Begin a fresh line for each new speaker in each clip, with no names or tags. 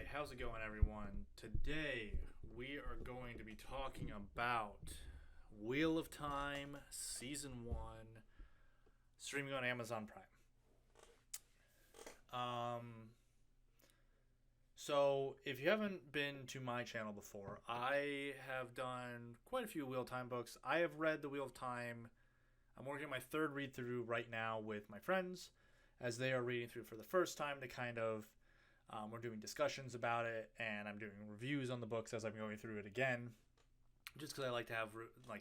Alright, how's it going, everyone? Today we are going to be talking about Wheel of Time Season 1, streaming on Amazon Prime. So, if you haven't been to my channel before, I have done quite a few Wheel of Time books. I have read the Wheel of Time. I'm working on my third read through right now with my friends as they are reading through for the first time to kind of we're doing discussions about it, and I'm doing reviews on the books as I'm going through it again, just because I like to have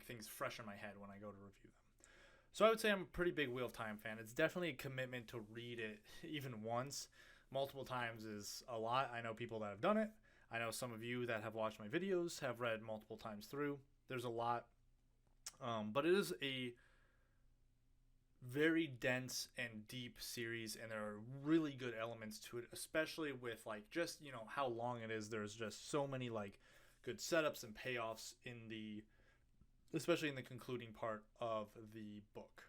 things fresh in my head when I go to review them. So I would say I'm a pretty big Wheel of Time fan. It's definitely a commitment to read it even once. Multiple times is a lot. I know people that have done it. I know some of you that have watched my videos have read multiple times through. There's a lot. But it is a very dense and deep series, and there are really good elements to it, especially with just how long it is. There's just so many good setups and payoffs in the especially in the concluding part of the book.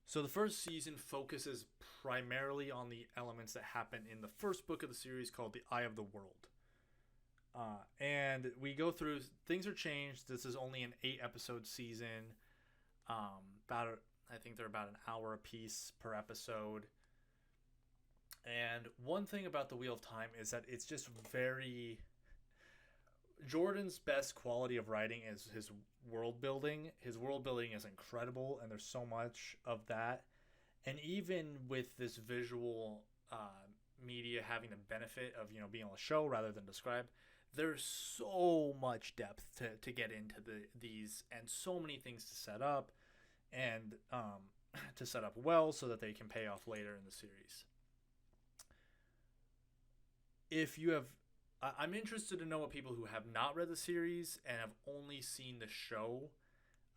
So the first season focuses primarily on the elements that happen in the first book of the series, called The Eye of the World. And we go through, things are changed. This is only an 8-episode season. I think they're about an hour a piece per episode. And one thing about the Wheel of Time is that it's just very... Jordan's best quality of writing is his world building. His world building is incredible, and there's so much of that. And even with this visual media having the benefit of being able to show rather than describe, there's so much depth to get into these, and so many things to set up, and to set up well so that they can pay off later in the series. I'm interested to know what people who have not read the series and have only seen the show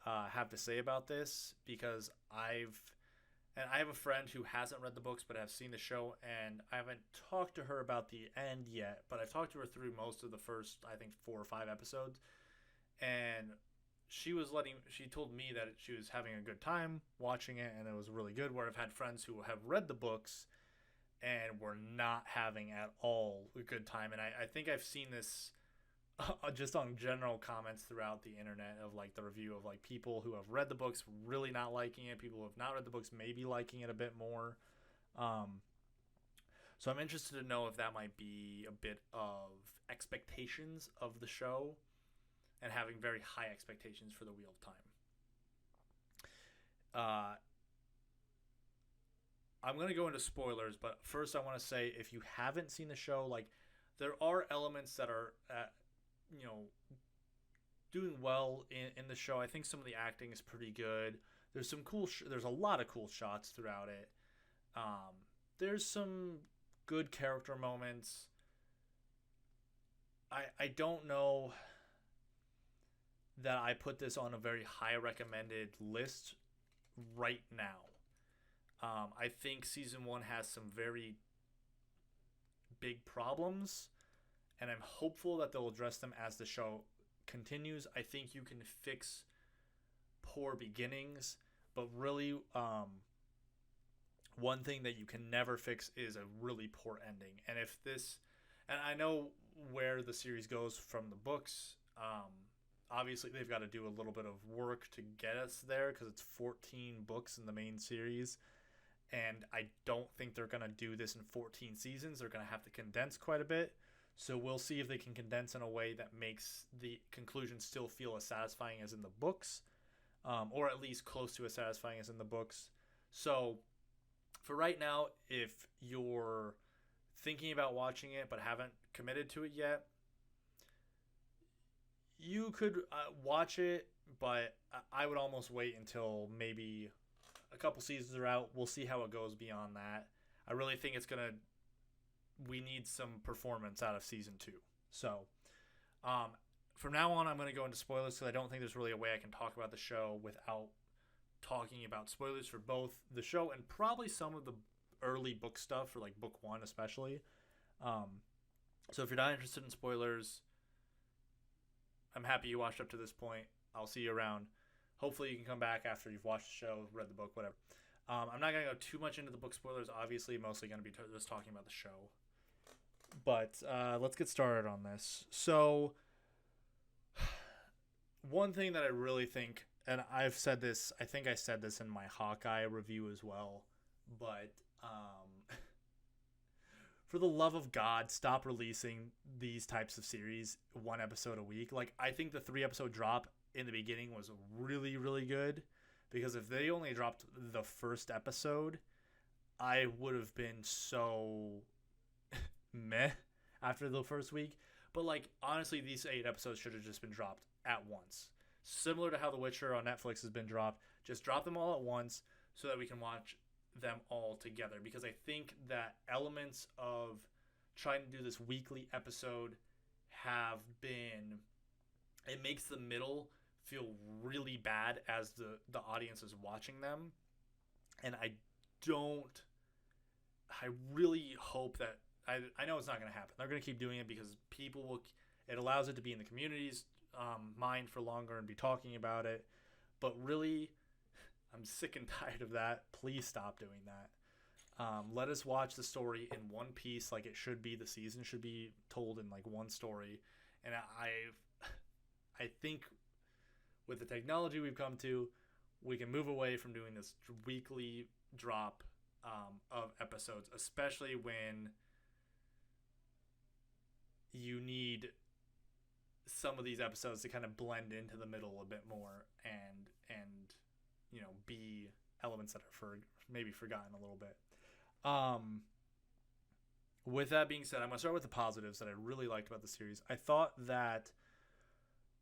have to say about this, because I have a friend who hasn't read the books but have seen the show, and I haven't talked to her about the end yet, but I've talked to her through most of the first, I think, 4 or 5 episodes, and she told me that she was having a good time watching it, and it was really good, where I've had friends who have read the books and were not having at all a good time. And I think I've seen this just on general comments throughout the internet of the review of people who have read the books really not liking it, people who have not read the books maybe liking it a bit more. So I'm interested to know if that might be a bit of expectations of the show, and having very high expectations for the Wheel of Time. I'm going to go into spoilers, but first I want to say, if you haven't seen the show, there are elements that are, doing well in the show. I think some of the acting is pretty good. There's some there's a lot of cool shots throughout it. There's some good character moments. I don't know that I put this on a very high recommended list right now. I think season 1 has some very big problems, and I'm hopeful that they'll address them as the show continues. I think you can fix poor beginnings, but really, one thing that you can never fix is a really poor ending. And I know where the series goes from the books. Obviously, they've got to do a little bit of work to get us there, because it's 14 books in the main series. And I don't think they're going to do this in 14 seasons. They're going to have to condense quite a bit. So we'll see if they can condense in a way that makes the conclusion still feel as satisfying as in the books, or at least close to as satisfying as in the books. So for right now, if you're thinking about watching it but haven't committed to it yet, you could watch it, but I would almost wait until maybe a couple seasons are out. We'll see how it goes beyond that. I really think we need some performance out of season 2. So, from now on, I'm going to go into spoilers, because I don't think there's really a way I can talk about the show without talking about spoilers for both the show and probably some of the early book stuff, for book 1 especially. So if you're not interested in spoilers, I'm happy you watched up to this point. I'll see you around. Hopefully you can come back after you've watched the show, read the book, whatever. I'm not going to go too much into the book spoilers. Obviously, mostly going to be just talking about the show. But let's get started on this. So, one thing that I really think, and I've said this, I think I said this in my Hawkeye review as well, but for the love of God, stop releasing these types of series 1 episode a week. Like, I think the 3-episode drop in the beginning was really, really good, because if they only dropped the first episode, I would have been so meh after the first week. But, like, honestly, these 8 episodes should have just been dropped at once. Similar to how The Witcher on Netflix has been dropped. Just drop them all at once so that we can watch them all together. Because I think that elements of trying to do this weekly episode have been... It makes the middle feel really bad as the audience is watching them. And I really hope that... I know it's not going to happen. They're going to keep doing it because people will... It allows it to be in the community's mind for longer and be talking about it. But really, I'm sick and tired of that. Please stop doing that. Let us watch the story in one piece like it should be. The season should be told in like one story. And I think with the technology we've come to, we can move away from doing this weekly drop of episodes, especially when you need some of these episodes to kind of blend into the middle a bit more and be elements that are maybe forgotten a little bit. With that being said, I'm going to start with the positives that I really liked about the series. I thought that,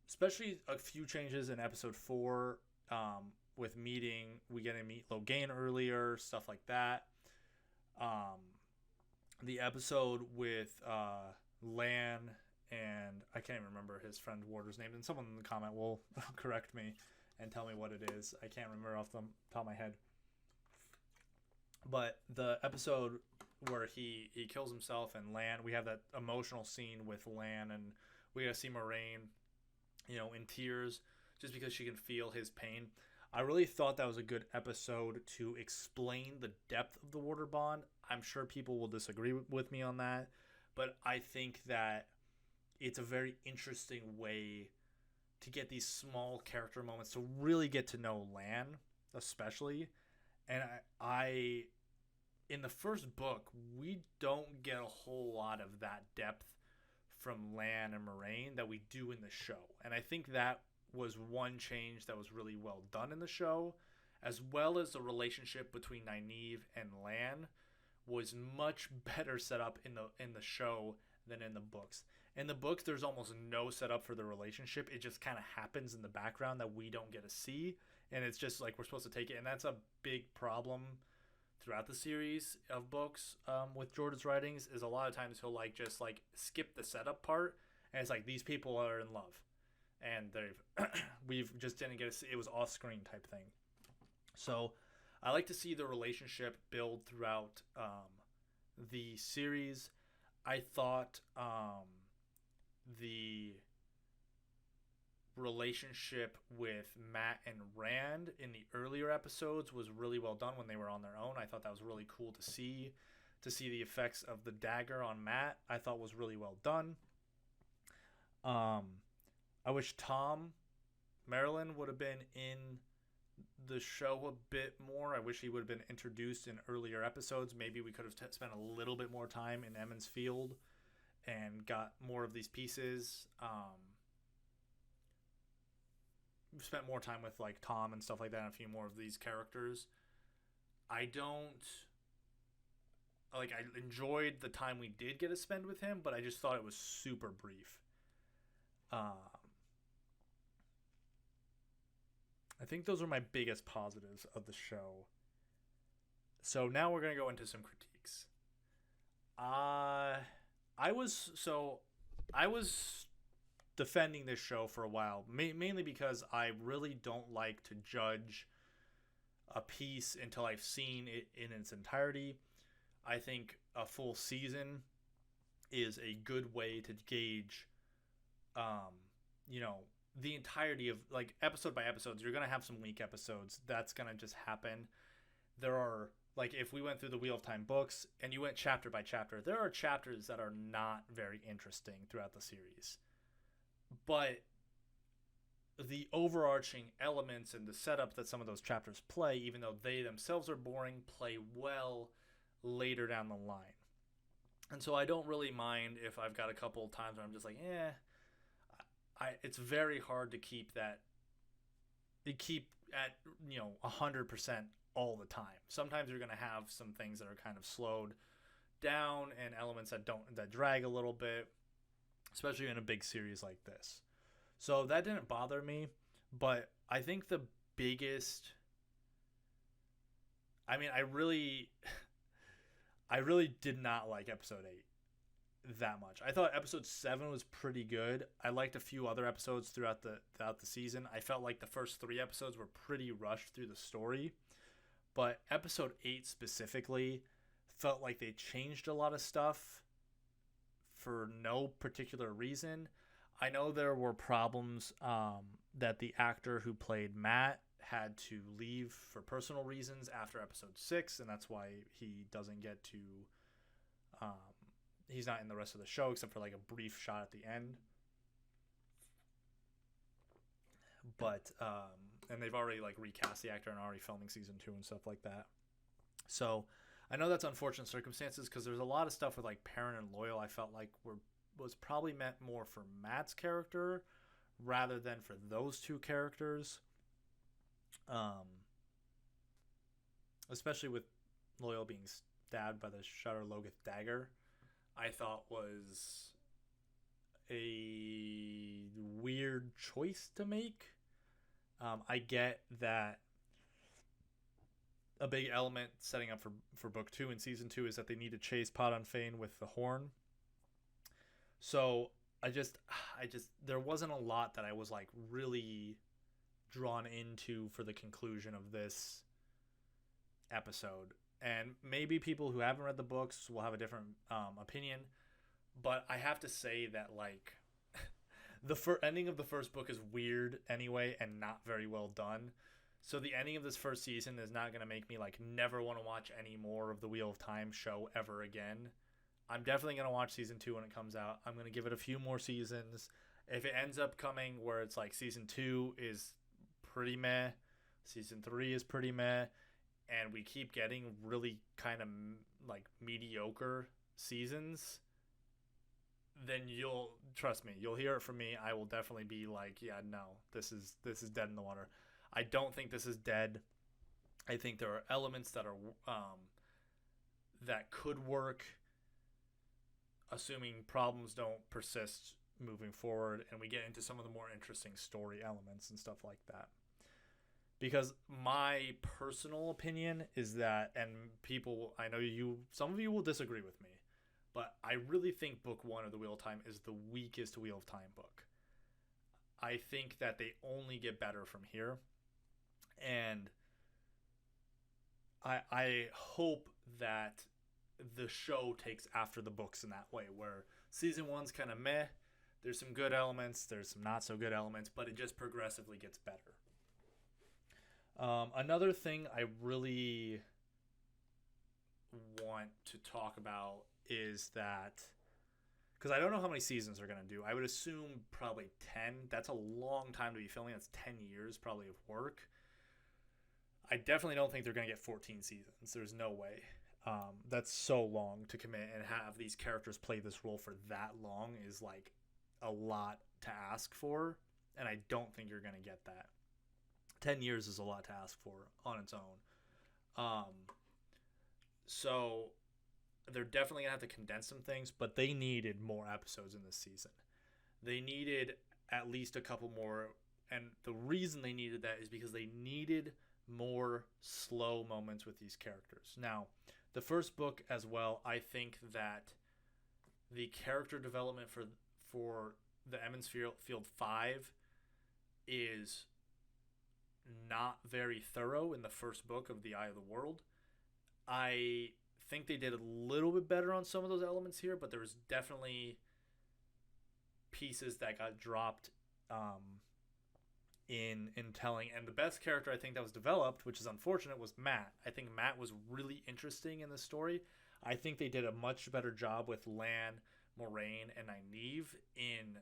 especially a few changes in episode 4, with we get to meet Logain earlier, stuff like that. The episode with Lan and I can't even remember his friend Warder's name, and someone in the comment will correct me and tell me what it is. I can't remember off the top of my head. But the episode where he kills himself and Lan, we have that emotional scene with Lan, and we got to see Moraine, in tears just because she can feel his pain. I really thought that was a good episode to explain the depth of the Warder bond. I'm sure people will disagree with me on that, but I think that it's a very interesting way to get these small character moments to really get to know Lan, especially. And I in the first book, we don't get a whole lot of that depth from Lan and Moraine that we do in the show. And I think that was one change that was really well done in the show, as well as the relationship between Nynaeve and Lan was much better set up in the show than in the books. In the books, there's almost no setup for the relationship. It just kind of happens in the background that we don't get to see, and it's just like we're supposed to take it. And that's a big problem throughout the series of books with Jordan's writings, is a lot of times he'll just skip the setup part, and it's like these people are in love, and we've just didn't get to see, it was off screen type thing. So I like to see the relationship build throughout the series. I thought the relationship with Matt and Rand in the earlier episodes was really well done when they were on their own. I thought that was really cool to see the effects of the dagger on Matt. I thought was really well done. I wish Tom Marilyn would have been in the show a bit more. I wish he would have been introduced in earlier episodes. Maybe we could have spent a little bit more time in Emmons Field and got more of these pieces. We've spent more time with Tom and stuff like that, and a few more of these characters. I enjoyed the time we did get to spend with him, but I just thought it was super brief. I think those are my biggest positives of the show. So now we're going to go into some critiques. I was defending this show for a while, mainly because I really don't like to judge a piece until I've seen it in its entirety. I think a full season is a good way to gauge, the entirety of episode by episodes. You're going to have some weak episodes. That's going to just happen. there are, like, if we went through the Wheel of Time books and you went chapter by chapter, there are chapters that are not very interesting throughout the series. But the overarching elements and the setup that some of those chapters play, even though they themselves are boring, play well later down the line. And so I don't really mind if I've got a couple of times where I'm just like, it's very hard to keep at 100% all the time. Sometimes you're going to have some things that are kind of slowed down and elements that drag a little bit, especially in a big series like this. So that didn't bother me, but I think the biggest, I mean, I really did not like episode 8 that much. I thought episode 7 was pretty good. I liked a few other episodes throughout the season. I felt like the first 3 episodes were pretty rushed through the story, but episode 8 specifically felt like they changed a lot of stuff for no particular reason. I know there were problems that the actor who played Matt had to leave for personal reasons after episode 6, and that's why he doesn't get to he's not in the rest of the show except for like a brief shot at the end. But and they've already like recast the actor and already filming season 2 and stuff like that. So I know that's unfortunate circumstances because there's a lot of stuff with like Perrin and Loyal I felt like was probably meant more for Matt's character rather than for those two characters. Especially with Loyal being stabbed by the Shudder Logoth dagger, I thought was a weird choice to make. I get that a big element setting up for book 2 and season 2 is that they need to chase Podon Fane with the horn. So I just there wasn't a lot that I was like really drawn into for the conclusion of this episode. And maybe people who haven't read the books will have a different opinion, but I have to say that like the ending of the first book is weird anyway and not very well done. So the ending of this first season is not going to make me like never want to watch any more of the Wheel of Time show ever again. I'm definitely going to watch season 2 when it comes out. I'm going to give it a few more seasons. If it ends up coming where it's like season 2 is pretty meh, season 3 is pretty meh, and we keep getting really kind of like mediocre seasons, then you'll trust me, you'll hear it from me. I will definitely be like, yeah, no, this is dead in the water. I don't think this is dead. I think there are elements that are that could work, assuming problems don't persist moving forward and we get into some of the more interesting story elements and stuff like that. Because my personal opinion is that, and people, I know some of you will disagree with me, but I really think book 1 of the Wheel of Time is the weakest Wheel of Time book. I think that they only get better from here. And I hope that the show takes after the books in that way, where season 1's kind of meh, there's some good elements, there's some not so good elements, but it just progressively gets better. Another thing I really want to talk about is that, because I don't know how many seasons they're going to do. I would assume probably 10. That's a long time to be filming. That's 10 years probably of work. I definitely don't think they're going to get 14 seasons. There's no way. That's so long to commit and have these characters play this role for that long is like a lot to ask for, and I don't think you're going to get that. 10 years is a lot to ask for on its own. So they're definitely going to have to condense some things, but they needed more episodes in this season. They needed at least a couple more, and the reason they needed that is because they needed more slow moments with these characters. Now, the first book as well, I think that the character development for the Emond's Field 5 is not very thorough in the first book of The Eye of the World. I think they did a little bit better on some of those elements here, but there was definitely pieces that got dropped in telling. And the best character I think that was developed, which is unfortunate, was Matt. I think Matt was really interesting in the story. I think they did a much better job with Lan, Moraine, and Nynaeve in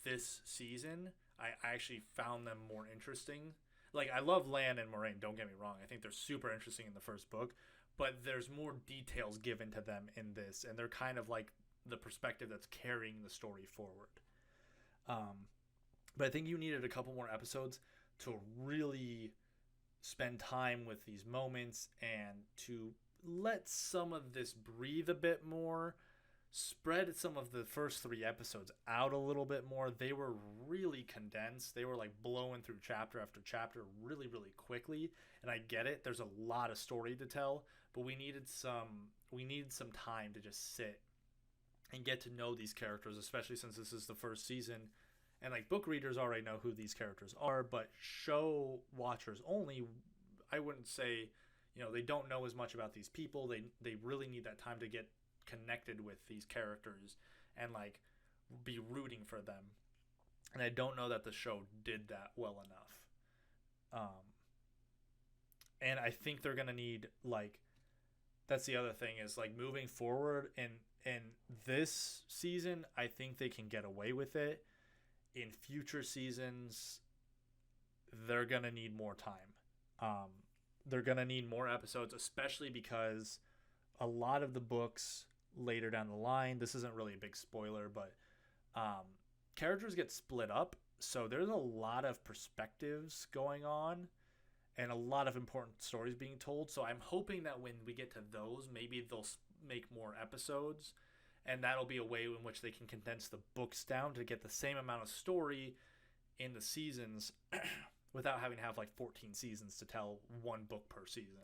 this season. I actually found them more interesting. Like, I love Lan and Moraine, don't get me wrong. I think they're super interesting in the first book, but there's more details given to them in this, and they're kind of like the perspective that's carrying the story forward. But I think you needed a couple more episodes to really spend time with these moments and to let some of this breathe a bit more. Spread some of the first 3 episodes out a little bit more. They were really condensed. They were like blowing through chapter after chapter really, really quickly. And I get it. There's a lot of story to tell, but we needed some time to just sit and get to know these characters, especially since this is the first season. And like, book readers already know who these characters are, but show watchers only, I wouldn't say, they don't know as much about these people. They really need that time to get connected with these characters and like be rooting for them. And I don't know that the show did that well enough. And I think they're gonna need, like, that's the other thing, is like moving forward in this season, I think they can get away with it. In future seasons, they're gonna need more time. They're gonna need more episodes, especially because a lot of the books later down the line, this isn't really a big spoiler, but characters get split up, so there's a lot of perspectives going on and a lot of important stories being told. So I'm hoping that when we get to those, maybe they'll make more episodes, and that'll be a way in which they can condense the books down to get the same amount of story in the seasons without having to have like 14 seasons to tell one book per season.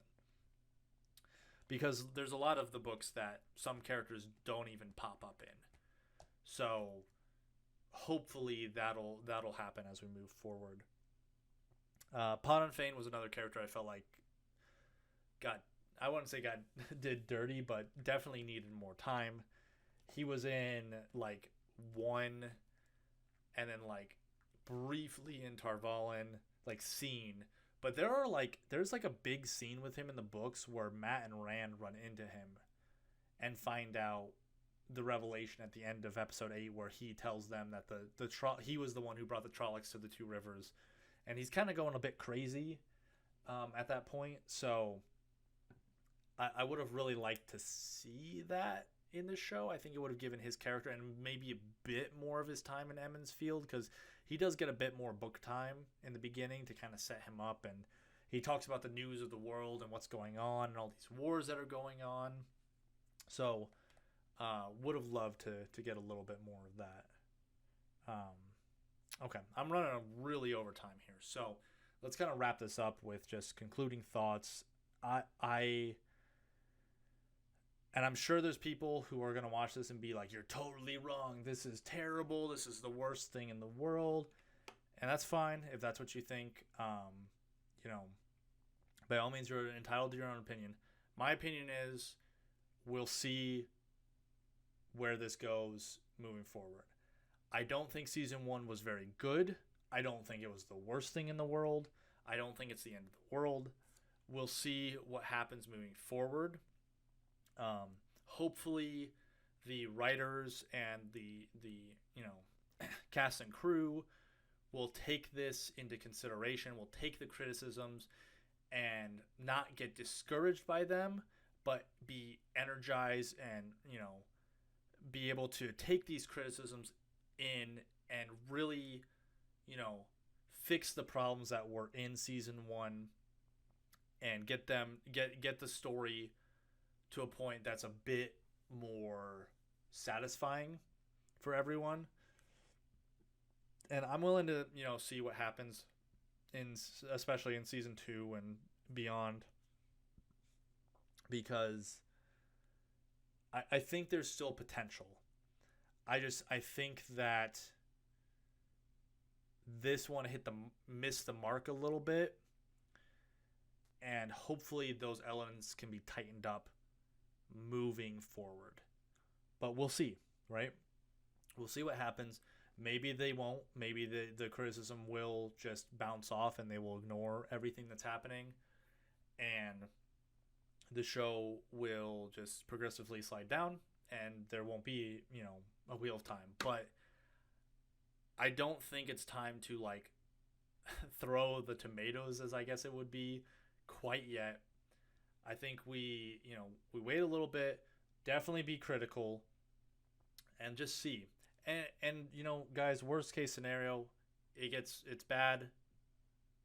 Because there's a lot of the books that some characters don't even pop up in. So hopefully that'll happen as we move forward. Podon Fane was another character I felt like I wouldn't say did dirty, but definitely needed more time. He was in like 1 and then like briefly in Tarvalin, like scene. But there's like a big scene with him in the books where Matt and Rand run into him and find out the revelation at the end of episode 8, where he tells them that he was the one who brought the Trollocs to the 2 rivers, and he's kind of going a bit crazy at that point. So I would have really liked to see that in the show. I think it would have given his character and maybe a bit more of his time in Emond's Field, because he does get a bit more book time in the beginning to kind of set him up, and he talks about the news of the world and what's going on and all these wars that are going on. So would have loved to get a little bit more of that. Okay, I'm running really over time here, so let's kind of wrap this up with just concluding thoughts. And I'm sure there's people who are going to watch this and be like, you're totally wrong. This is terrible. This is the worst thing in the world. And that's fine if that's what you think. By all means, you're entitled to your own opinion. My opinion is we'll see where this goes moving forward. I don't think season 1 was very good. I don't think it was the worst thing in the world. I don't think it's the end of the world. We'll see what happens moving forward. Hopefully the writers and the cast and crew will take this into consideration, will take the criticisms and not get discouraged by them, but be energized and, be able to take these criticisms in and really, fix the problems that were in season 1 and get the story to a point that's a bit more satisfying for everyone. And I'm willing to, see what happens especially in season 2 and beyond, because I think there's still potential. I think that this one missed the mark a little bit, and hopefully those elements can be tightened up moving forward. But we'll see, right? We'll see what happens. Maybe they won't. Maybe the criticism will just bounce off and they will ignore everything that's happening. And the show will just progressively slide down and there won't be, a wheel of time. But I don't think it's time to like throw the tomatoes, as I guess it would be, quite yet. I think we wait a little bit, definitely be critical, and just see. And guys, worst case scenario, it's bad.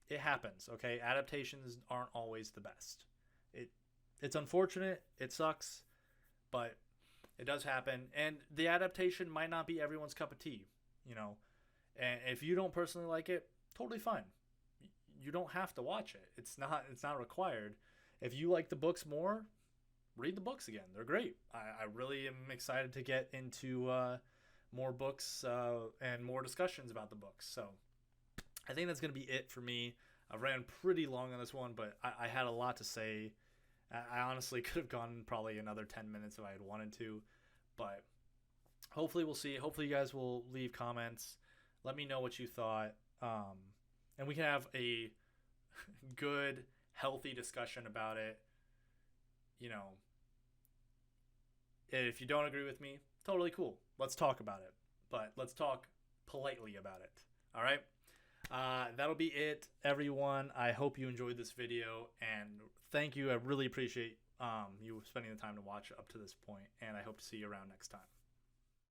It happens. Okay, adaptations aren't always the best. It it's unfortunate. It sucks, but it does happen. And the adaptation might not be everyone's cup of tea. You know, and if you don't personally like it, totally fine. You don't have to watch it. It's not required. If you like the books more, read the books again. They're great. I really am excited to get into more books and more discussions about the books. So I think that's going to be it for me. I ran pretty long on this one, but I had a lot to say. I honestly could have gone probably another 10 minutes if I had wanted to. But hopefully we'll see. Hopefully you guys will leave comments. Let me know what you thought. And we can have a good, healthy discussion about it. If you don't agree with me, totally cool. Let's talk about it. But let's talk politely about it. All right? That'll be it, everyone. I hope you enjoyed this video. And thank you. I really appreciate you spending the time to watch up to this point. And I hope to see you around next time.